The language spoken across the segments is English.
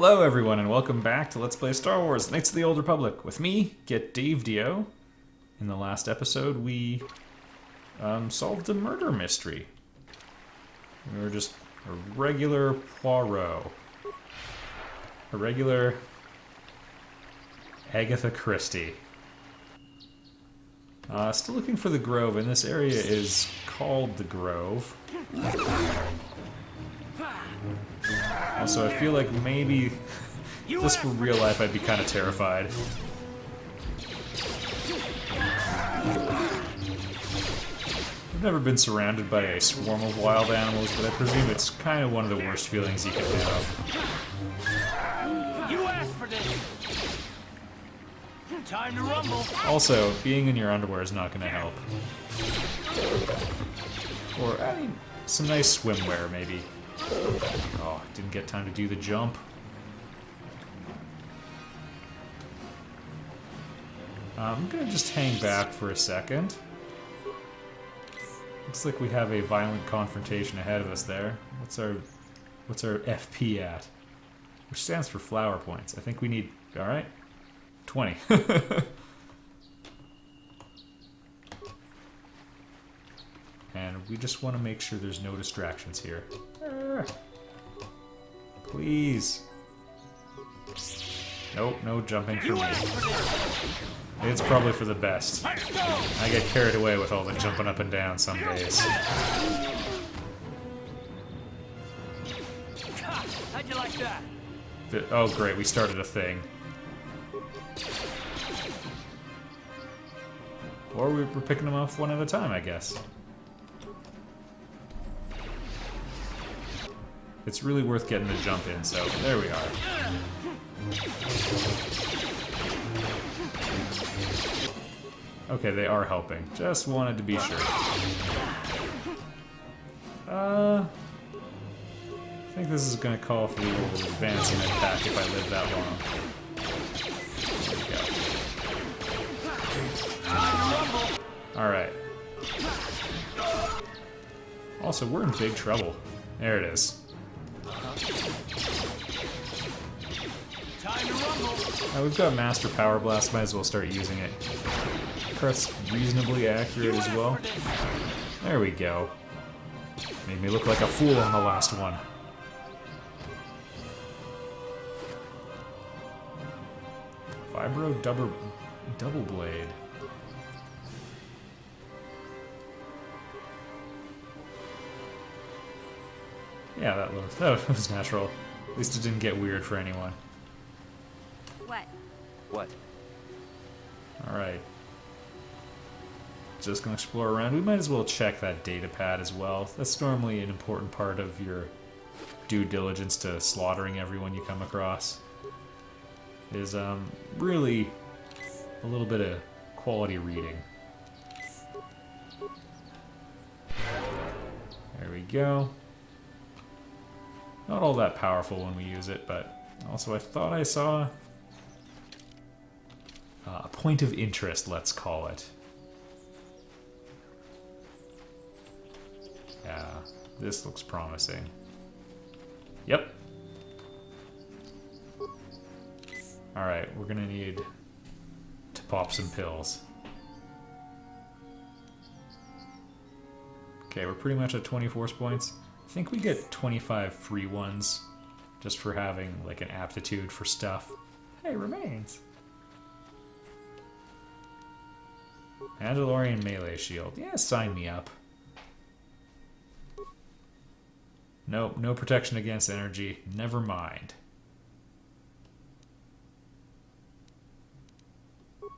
Hello everyone and welcome back to Let's Play Star Wars Knights of the Old Republic with me, Get Dave Dio. In the last episode we solved a murder mystery. We were just a regular Poirot. A regular Agatha Christie. Still looking for the Grove, and this area is called the Grove. Also, I feel like maybe if this were real life, I'd be kind of terrified. I've never been surrounded by a swarm of wild animals, but I presume it's kind of one of the worst feelings you can have. You asked for this. Time to rumble. Also, being in your underwear is not going to help. Or, I mean, some nice swimwear, maybe. Oh, didn't get time to do the jump. I'm gonna just hang back for a second. Looks like we have a violent confrontation ahead of us there. What's our FP at? Which stands for flower points. I think we need, alright, 20. And we just want to make sure there's no distractions here. Please. Nope, no jumping for me. It's probably for the best. I get carried away with all the jumping up and down some days. How'd you like that? Oh great, we started a thing. Or we're picking them off one at a time, I guess. It's really worth getting the jump in, so there we are. Okay, they are helping. Just wanted to be sure. I think this is going to call for the old advancing attack if I live that long. Alright. Also, we're in big trouble. There it is. We've got Master Power Blast, might as well start using it. Carth's reasonably accurate as well. There we go. Made me look like a fool on the last one. Vibro double blade. Yeah, that was natural. At least it didn't get weird for anyone. What? Alright. Just gonna explore around. We might as well check that data pad as well. That's normally an important part of your due diligence to slaughtering everyone you come across. Is really a little bit of quality reading. There we go. Not all that powerful when we use it, but also I thought I saw a point of interest, let's call it. Yeah, this looks promising. Yep. Alright, we're gonna need to pop some pills. Okay, we're pretty much at 20 force points. I think we get 25 free ones just for having like an aptitude for stuff. Hey, remains. Mandalorian melee shield. Yeah, sign me up. Nope, no protection against energy. Never mind.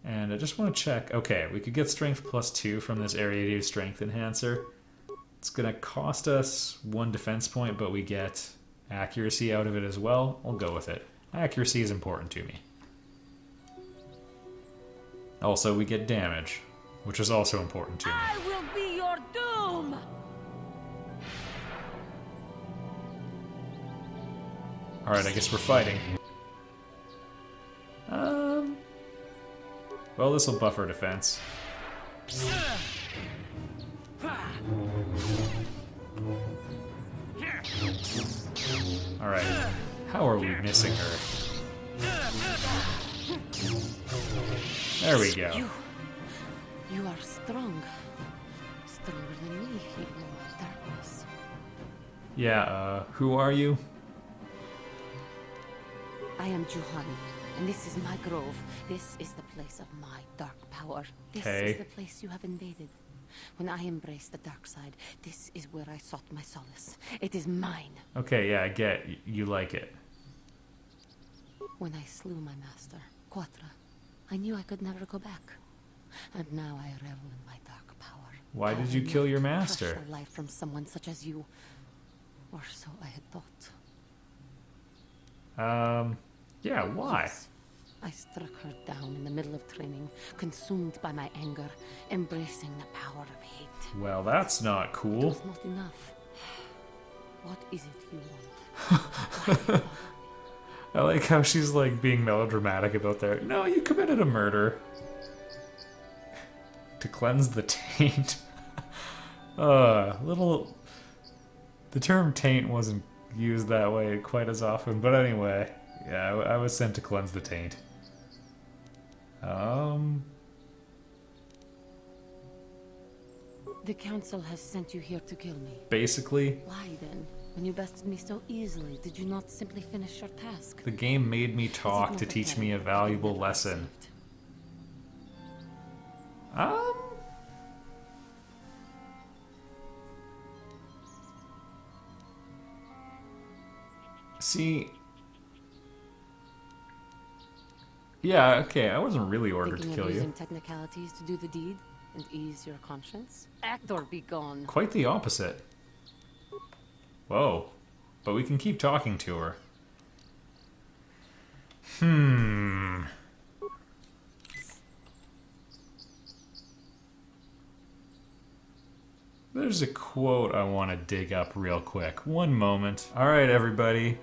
And I just want to check. Okay, we could get strength +2 from this area strength enhancer. It's gonna cost us 1 defense point, but we get accuracy out of it as well. I'll go with it. Accuracy is important to me. Also, we get damage, which is also important to me. I will be your doom! Alright, I guess we're fighting. Well, this'll buff our defense. Alright. How are we missing her? There we go. You are strong. Stronger than me, even in my darkness. Yeah, who are you? I am Juhan, and this is my grove. This is the place of my dark power. This is the place you have invaded. When I embraced the dark side, this is where I sought my solace. It is mine. Okay, yeah, I get you like it. When I slew my master, Quatra, I knew I could never go back. And now I revel in my dark power. Why did you Power kill enough your to master? crush the life from someone such as you. Or so I had thought. Yeah, why? Yes. I struck her down in the middle of training, consumed by my anger, embracing the power of hate. Well, that's not It cool. was not enough. What is it you want? I like how she's like being melodramatic about that. No, you committed a murder. To cleanse the taint. Little... The term taint wasn't used that way quite as often, but anyway. Yeah, I was sent to cleanse the taint. The council has sent you here to kill me. Basically, Why then? When you bested me so easily, did you not simply finish your task? the game made me Is it talk not to teach pathetic me a that you valuable never lesson. saved? See... Yeah, okay, I wasn't really ordered Thinking to kill of you. using technicalities to do the deed and ease your conscience? Act or be gone. Quite the opposite. Whoa. But we can keep talking to her. There's a quote I want to dig up real quick. One moment. Alright, everybody.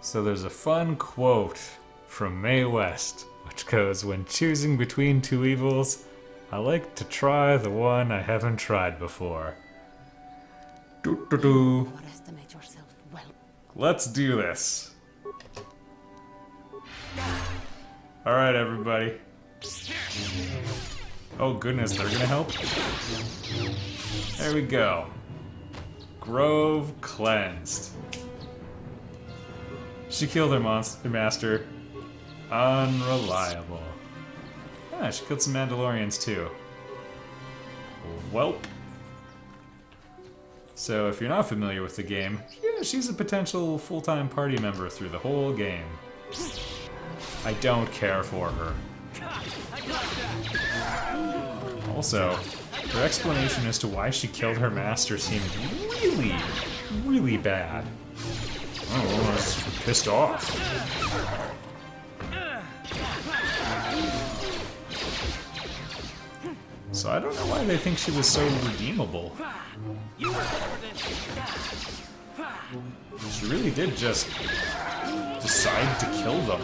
So there's a fun quote from Mae West, which goes, "When choosing between two evils, I like to try the one I haven't tried before." Doo-doo-doo. Overestimate yourself well. Let's do this. Alright, everybody. Oh goodness, they're gonna help? There we go. Grove cleansed. She killed her master. Unreliable. Ah, she killed some Mandalorians too. Welp. So if you're not familiar with the game, yeah, she's a potential full-time party member through the whole game. I don't care for her. Also, her explanation as to why she killed her master seemed really, really bad. Oh, I was pissed off. So I don't know why they think she was so redeemable. She really did just decide to kill them.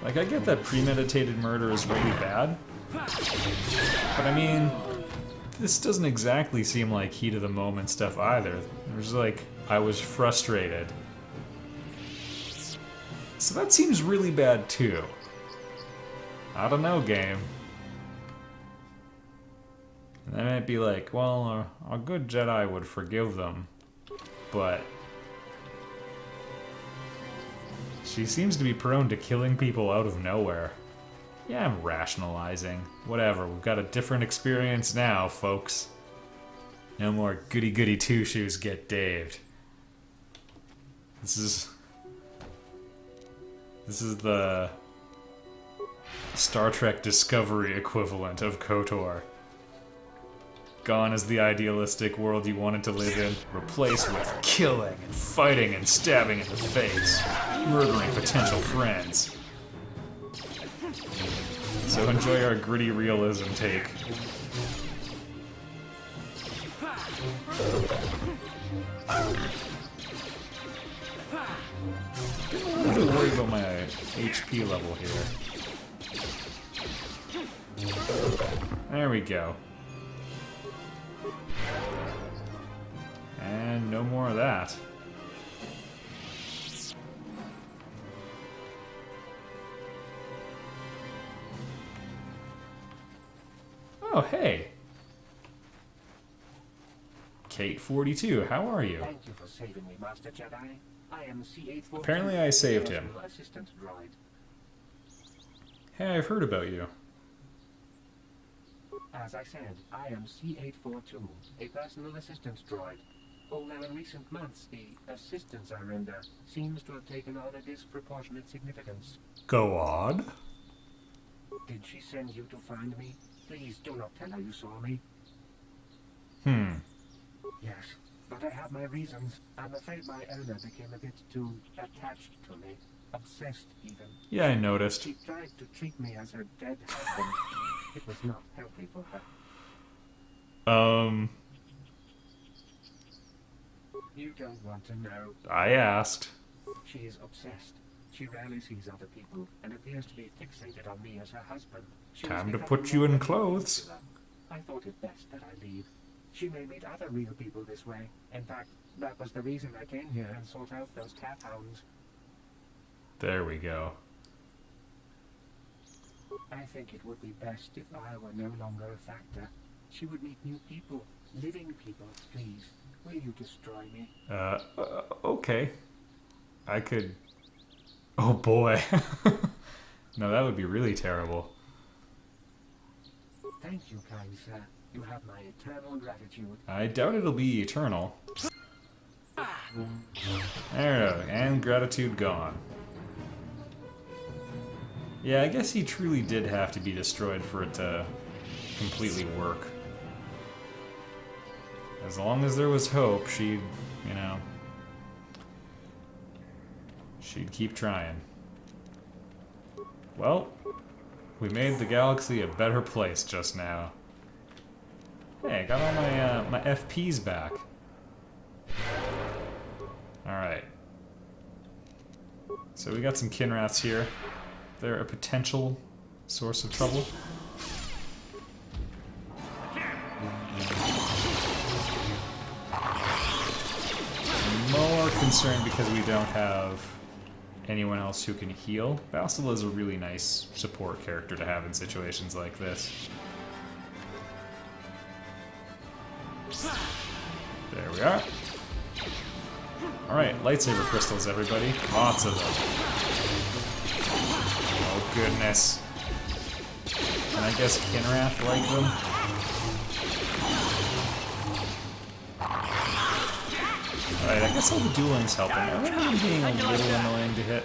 Like, I get that premeditated murder is really bad, but I mean, this doesn't exactly seem like heat of the moment stuff either. There's like, I was frustrated. So that seems really bad too. I don't know, game. And they might be like, well, a good Jedi would forgive them, but she seems to be prone to killing people out of nowhere. Yeah, I'm rationalizing. Whatever, we've got a different experience now, folks. No more goody-goody two-shoes get daved. This is the Star Trek Discovery equivalent of KOTOR. Gone is the idealistic world you wanted to live in, replaced with killing and fighting and stabbing in the face, murdering potential friends. So enjoy our gritty realism take. I'm a little worried about my HP level here. There we go. And no more of that. Oh, hey. Kate 42, how are you? Thank you for saving me, Master Jedi. I am C842. Apparently I saved him. Assistant droid. Hey, I've heard about you. As I said, I am C842, a personal assistant droid. Although in recent months, the assistance I render seems to have taken on a disproportionate significance. Go on. Did she send you to find me? Please do not tell her you saw me. Yes, but I have my reasons. I'm afraid my owner became a bit too attached to me. Obsessed, even. Yeah, I noticed. She tried to treat me as her dead husband. It was not healthy for her. You don't want to know. I asked. She is obsessed. She rarely sees other people and appears to be fixated on me as her husband. She Time is to becoming put you in more clothes. I thought it best that I leave. She may meet other real people this way. In fact, that was the reason I came here and sought out those cat hounds. There we go. I think it would be best if I were no longer a factor. She would meet new people, living people. Please, will you destroy me? Okay. I could... Oh boy. No, that would be really terrible. Thank you, kind sir. You have my eternal gratitude. I doubt it'll be eternal. There we go, and gratitude gone. Yeah, I guess he truly did have to be destroyed for it to completely work. As long as there was hope, she'd, you know... she'd keep trying. Well, we made the galaxy a better place just now. Hey, I got all my FPs back. Alright. So we got some Kinraths here. They're a potential source of trouble. I'm more concerned because we don't have anyone else who can heal. Basil is a really nice support character to have in situations like this. There we are. Alright, lightsaber crystals, everybody. Lots of them. Oh, goodness. And I guess Kinrath like them? Alright, I guess all the dueling's helping. I remember them being a little annoying to hit.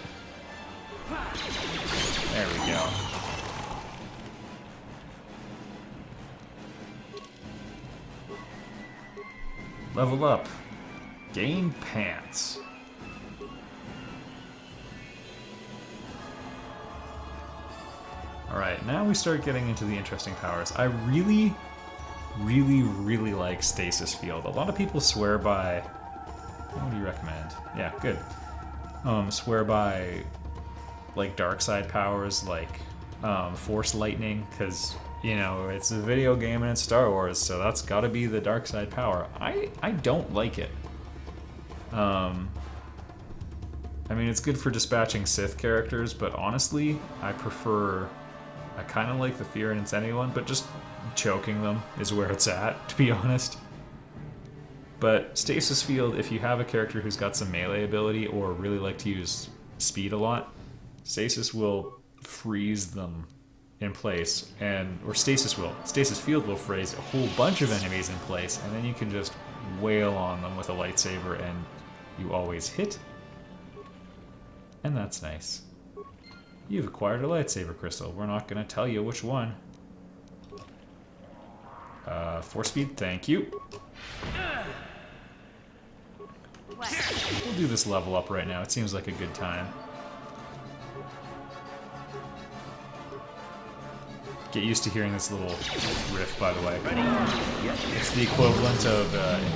There we go. Level up. Gain pants. Alright, now we start getting into the interesting powers. I really like Stasis Field. A lot of people swear by... What do you recommend? Yeah, good. Swear by, like, dark side powers, like Force Lightning, because, you know, it's a video game and it's Star Wars, so that's gotta be the dark side power. I don't like it. I mean, it's good for dispatching Sith characters, but honestly, I kind of like the Fear and Insanity one, but just choking them is where it's at, to be honest. But Stasis Field, if you have a character who's got some melee ability or really like to use speed a lot, Stasis will freeze them in place, or Stasis Field will freeze a whole bunch of enemies in place, and then you can just wail on them with a lightsaber and you always hit. And that's nice. You've acquired a lightsaber crystal. We're not going to tell you which one. Force speed, thank you. We'll do this level up right now. It seems like a good time. Get used to hearing this little riff, by the way. It's the equivalent of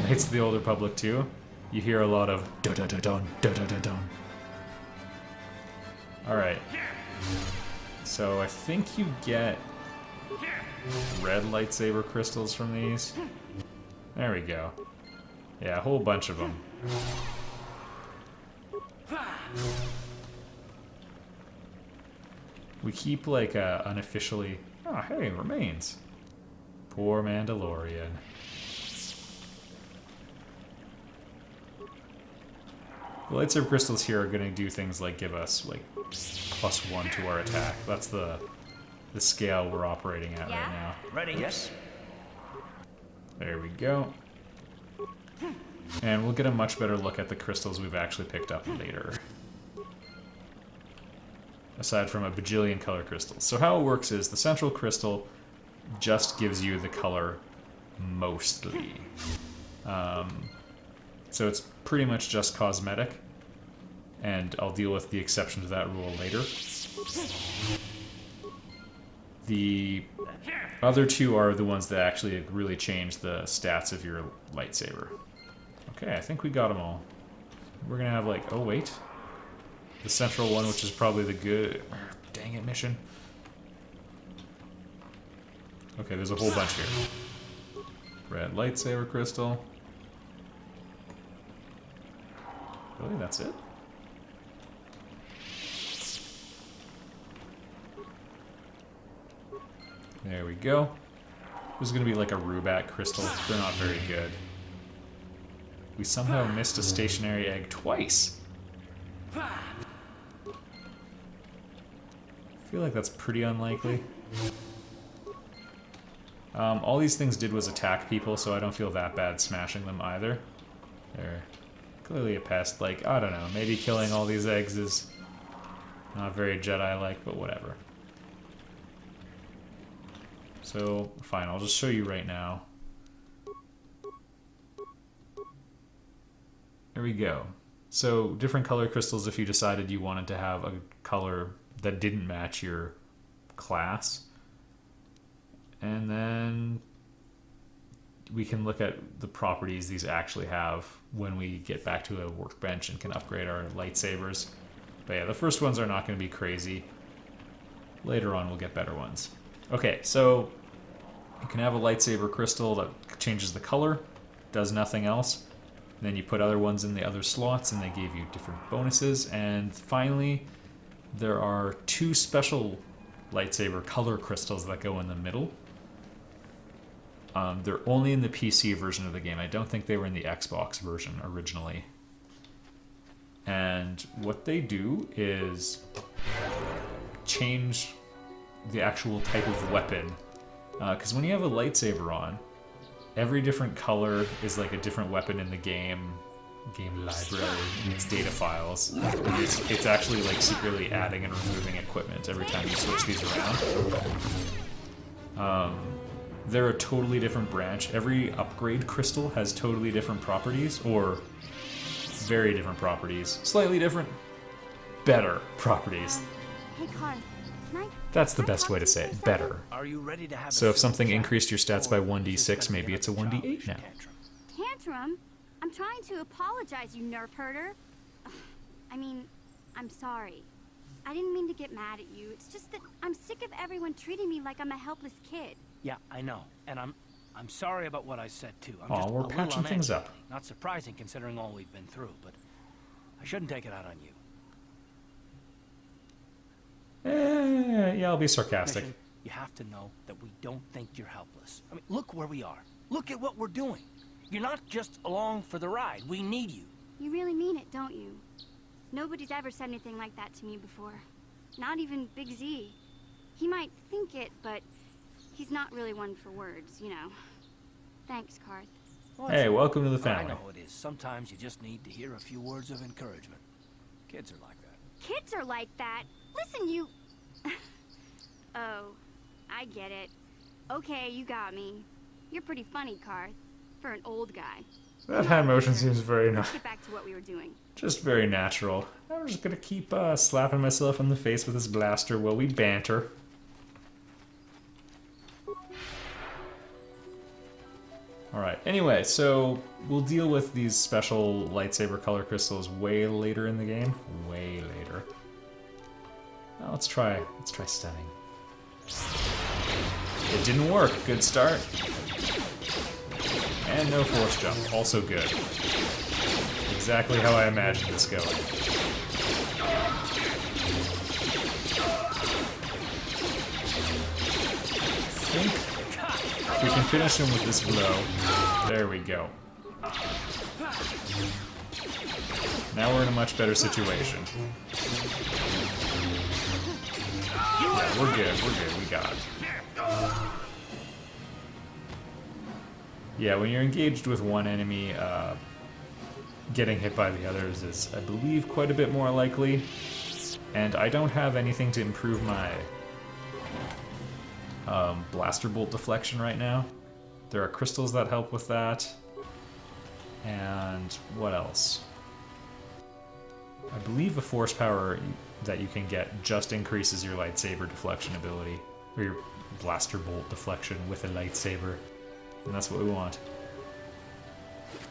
Knights of the Old Republic 2. You hear a lot of da-da-da-dun, da-da-da-dun. Alright. So I think you get red lightsaber crystals from these. There we go. Yeah, a whole bunch of them. We keep, like, unofficially... Oh, hey, remains. Poor Mandalorian. The lightsaber crystals here are going to do things like give us, like, +1 to our attack. That's the scale we're operating at right now. Ready? Yes. There we go. And we'll get a much better look at the crystals we've actually picked up later. Aside from a bajillion color crystals. So how it works is the central crystal just gives you the color mostly. So it's pretty much just cosmetic. And I'll deal with the exception to that rule later. The other two are the ones that actually really change the stats of your lightsaber. Okay, I think we got them all. We're gonna have like, oh wait. The central one, which is probably the good... Dang it, mission. Okay, there's a whole bunch here. Red lightsaber crystal. Really, that's it? There we go. There's gonna be like a Rubat crystal. They're not very good. We somehow missed a stationary egg twice. I feel like that's pretty unlikely. All these things did was attack people, so I don't feel that bad smashing them either. They're clearly a pest. Like, I don't know, maybe killing all these eggs is not very Jedi-like, but whatever. So, fine, I'll just show you right now. There we go. So, different color crystals if you decided you wanted to have a color that didn't match your class. And then we can look at the properties these actually have when we get back to a workbench and can upgrade our lightsabers. But yeah, the first ones are not going to be crazy. Later on, we'll get better ones. Okay, so you can have a lightsaber crystal that changes the color, does nothing else. Then you put other ones in the other slots and they give you different bonuses. And finally, there are 2 special lightsaber color crystals that go in the middle. They're only in the PC version of the game. I don't think they were in the Xbox version originally. And what they do is change the actual type of weapon. Because when you have a lightsaber on, every different color is like a different weapon in the game library, its data files. And it's actually like secretly adding and removing equipment every time you switch these around. They're a totally different branch. Every upgrade crystal has totally different properties, or very different properties. Slightly different, better properties. Hey, Carth, That's the best way to say it, better. Are you ready to have So if something increased your stats by 1d6, maybe it's a 1d8 now. Tantrum? I'm trying to apologize, you nerf herder. I mean, I'm sorry. I didn't mean to get mad at you. It's just that I'm sick of everyone treating me like I'm a helpless kid. Yeah, I know. And I'm sorry about what I said too. I'm Aw, just we're a little patching on things edge. up. Not surprising considering all we've been through, but I shouldn't take it out on you. Yeah, I'll be sarcastic. Mission, you have to know that we don't think you're helpless. I mean, look where we are. Look at what we're doing. You're not just along for the ride. We need you. You really mean it, don't you? Nobody's ever said anything like that to me before. Not even Big Z. He might think it, but he's not really one for words, you know. Thanks, Carth. Well, Hey, welcome to the I family. know it is. Sometimes you just need to hear a few words of encouragement. Kids are like that. Kids are like that. Listen, you... Oh, I get it. Okay, you got me. You're pretty funny, Carth, for an old guy. That hand motion seems very Let's get back to what we were doing. just very natural. I'm just gonna keep slapping myself in the face with this blaster while we banter. Alright, anyway, so we'll deal with these special lightsaber color crystals way later in the game. Way later. Now let's try stunning. It didn't work. Good start. And no force jump. Also good. Exactly how I imagined this going. I think if we can finish him with this blow. There we go. Now we're in a much better situation. Yeah, we're good, we got it. Yeah, when you're engaged with one enemy, getting hit by the others is, I believe, quite a bit more likely. And I don't have anything to improve my blaster bolt deflection right now. There are crystals that help with that. And what else? I believe a force power that you can get just increases your lightsaber deflection ability, or your blaster bolt deflection with a lightsaber, and that's what we want.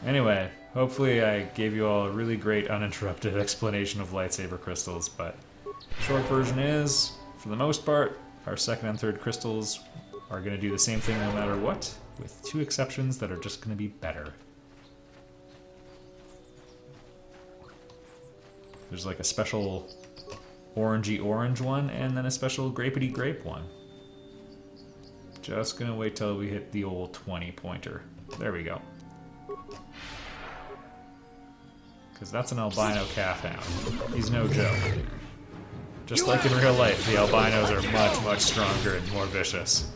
Anyway, hopefully I gave you all a really great uninterrupted explanation of lightsaber crystals, but short version is, for the most part, our second and third crystals are going to do the same thing no matter what, with two exceptions that are just going to be better. There's like a special orangey orange one, and then a special grapey grape one. Just gonna wait till we hit the old 20 pointer. There we go. Because that's an albino calf hound. He's no joke. Just like in real life, the albinos are much, much stronger and more vicious.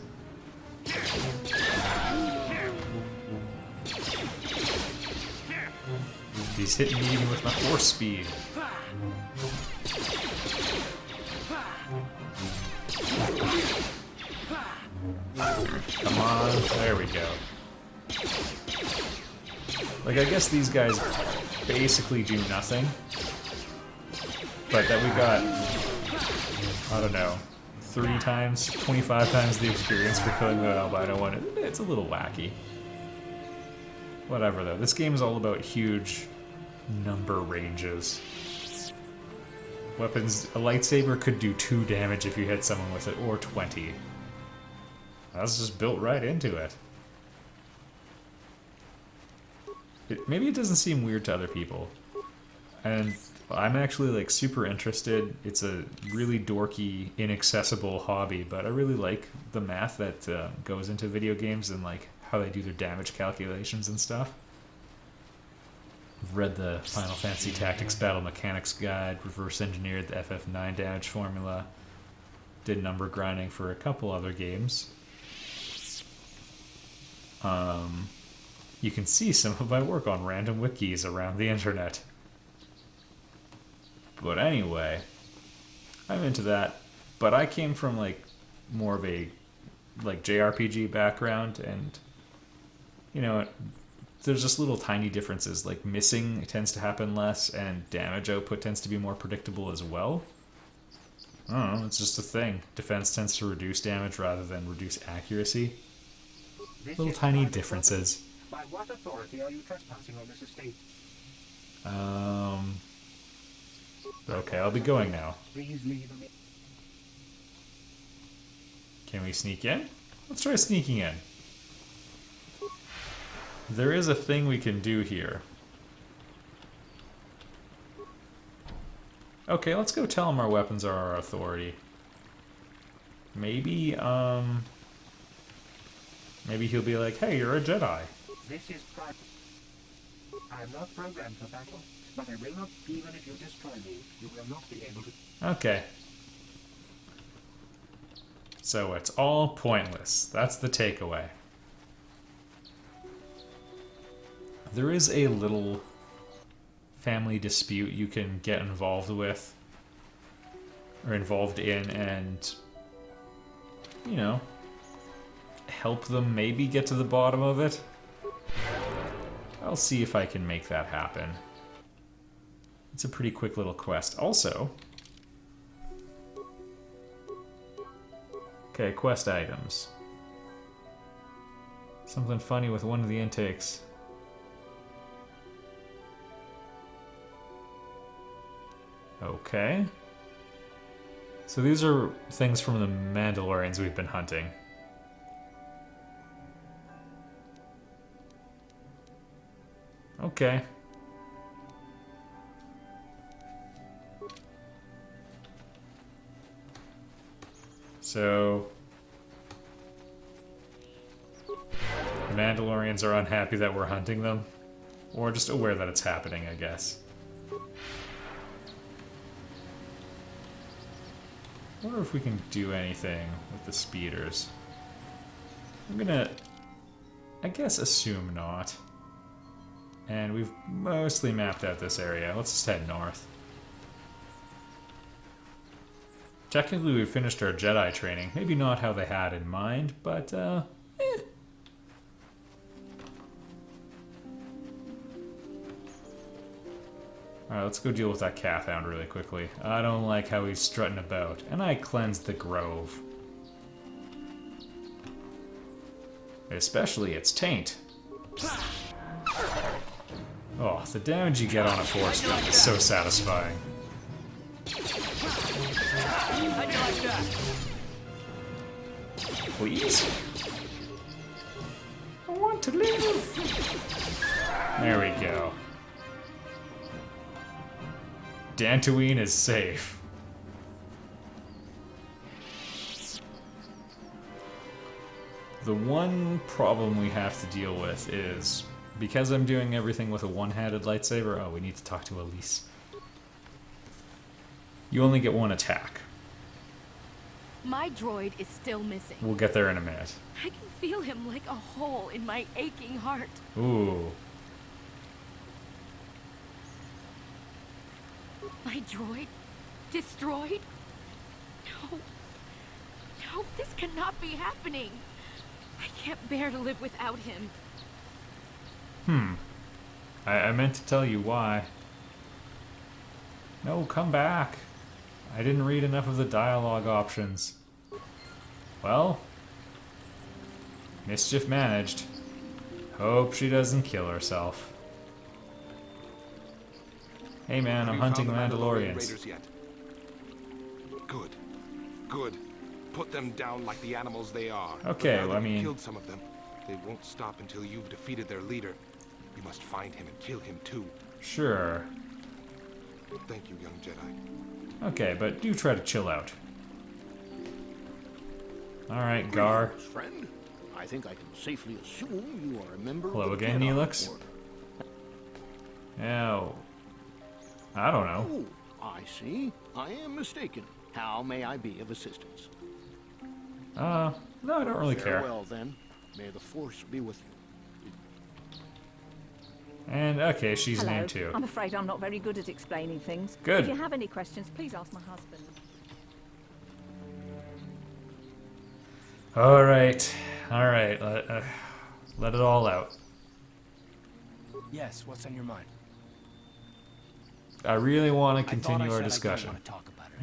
He's hitting me even with my force speed. Come on, there we go. Like, I guess these guys basically do nothing. But that we got, I don't know, 3 times, 25 times the experience for killing the albino one, it's a little wacky. Whatever though, this game is all about huge number ranges. Weapons, a lightsaber could do 2 damage if you hit someone with it, or 20. That's just built right into it. Maybe it doesn't seem weird to other people. And I'm actually like super interested. It's a really dorky, inaccessible hobby, but I really like the math that goes into video games and like how they do their damage calculations and stuff. I've read the Final Fantasy Tactics Battle Mechanics Guide, reverse engineered the FF9 damage formula, did number grinding for a couple other games. You can see some of my work on random wikis around the internet. But anyway, I'm into that. But I came from like more of a like JRPG background, and you know, there's just little tiny differences. Like missing tends to happen less, and damage output tends to be more predictable as well. I don't know, it's just a thing. Defense tends to reduce damage rather than reduce accuracy. Little tiny differences. By what authority are you trespassing on this estate? Okay, I'll be going now. Please leave me. Can we sneak in? Let's try sneaking in. There is a thing we can do here. Okay, let's go tell him our weapons are our authority. Maybe, maybe he'll be like, hey, you're a Jedi. This is private. I am not programmed for battle, but I will not, even if you destroy me, you will not be able to... Okay. So it's all pointless. That's the takeaway. There is a little family dispute you can get involved with, or involved in, and, you know, help them maybe get to the bottom of it. I'll see if I can make that happen. It's a pretty quick little quest. Also, okay, quest items. Something funny with one of the intakes. Okay. So these are things from the Mandalorians we've been hunting. Okay. So... the Mandalorians are unhappy that we're hunting them? Or just aware that it's happening, I guess. I wonder if we can do anything with the speeders. I'm gonna, I guess, assume not. And we've mostly mapped out this area. Let's just head north. Technically, we finished our Jedi training. Maybe not how they had in mind, but, eh. Alright, let's go deal with that Carth hound really quickly. I don't like how he's strutting about. And I cleansed the grove. Especially its taint. Oh, the damage you get on a force gun is so satisfying. How'd you like that? Please? I want to live! There we go. Dantooine is safe. The one problem we have to deal with is, because I'm doing everything with a one-handed lightsaber, oh, we need to talk to Elise. You only get one attack. My droid is still missing. We'll get there in a minute. I can feel him like a hole in my aching heart. Ooh. My droid? Destroyed? No. No, this cannot be happening. I can't bear to live without him. I meant to tell you why. No, come back. I didn't read enough of the dialogue options. Well, mischief managed. Hope she doesn't kill herself. Hey man, I'm hunting Mandalorians. Raiders yet? Good. Good. Put them down like the animals they are. Okay, But now well, that I you've mean... killed some of them. They won't stop until you've defeated their leader. You must find him and kill him too. Sure. Thank you, young Jedi. Okay, but do try to chill out. Alright, Gar. Greetings, friend. I think I can safely assume you are a member Hello of the again, Jedi Neelix. Order. Oh. I don't know. Oh, I see. I am mistaken. How may I be of assistance? No, I don't really care. Farewell, then. May the Force be with you. And, okay, she's Hello. named too. I'm afraid I'm not very good at explaining things. Good. If you have any questions, please ask my husband. Alright. Alright. Let it all out. Yes, what's on your mind? I really want to I continue thought I our said discussion. I don't want to talk about it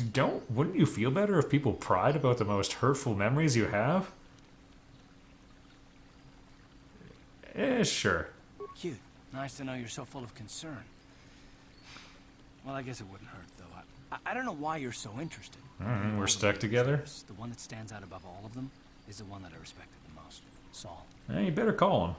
anymore. Wouldn't you feel better if people pried about the most hurtful memories you have? Sure. Cute. Nice to know you're so full of concern. Well, I guess it wouldn't hurt, though. I don't know why you're so interested. We're stuck together. The one that stands out above all of them is the one that I respected the most. Saul. You better call him.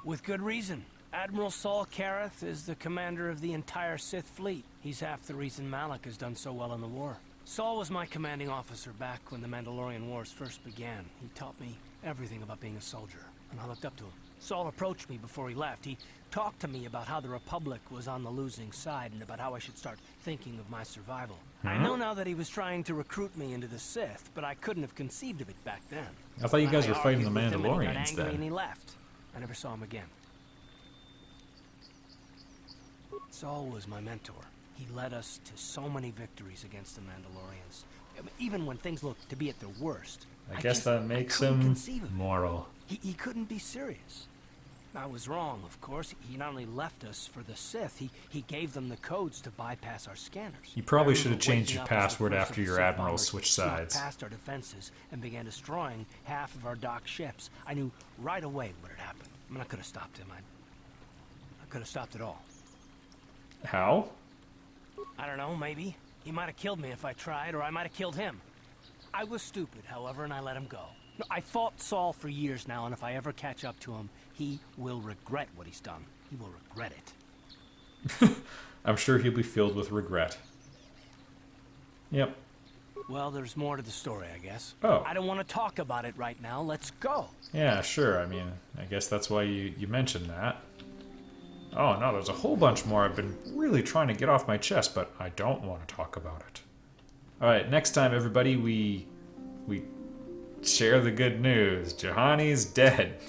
With good reason. Admiral Saul Carth is the commander of the entire Sith fleet. He's half the reason Malak has done so well in the war. Saul was my commanding officer back when the Mandalorian Wars first began. He taught me everything about being a soldier, and I looked up to him. Saul approached me before he left. He talked to me about how the Republic was on the losing side and about how I should start thinking of my survival. I know now that he was trying to recruit me into the Sith, but I couldn't have conceived of it back then. I thought you guys were I fighting the argued with him and he got Mandalorians angry then. and he left. I never saw him again. Saul was my mentor. He led us to so many victories against the Mandalorians. I mean, even when things looked to be at their worst. I guess that makes couldn't him conceive of it. moral. He couldn't be serious. I was wrong, of course. He not only left us for the Sith, he gave them the codes to bypass our scanners. You probably I should have remember changed waking your up as the password first after of the your Sith admiral bombers switched snuck sides. past our defenses and began destroying half of our docked ships. I knew right away what had happened. I mean, I could have stopped him. I could have stopped it all. How? I don't know, maybe. He might have killed me if I tried, or I might have killed him. I was stupid, however, and I let him go. No, I fought Saul for years now, and if I ever catch up to him, he will regret what he's done. He will regret it. I'm sure he'll be filled with regret. Yep. Well, there's more to the story, I guess. Oh. I don't want to talk about it right now. Let's go. Yeah, sure. I mean, I guess that's why you mentioned that. Oh, no, there's a whole bunch more I've been really trying to get off my chest, but I don't want to talk about it. All right, next time, everybody, we share the good news. Juhani's dead.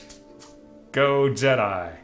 Go Jedi.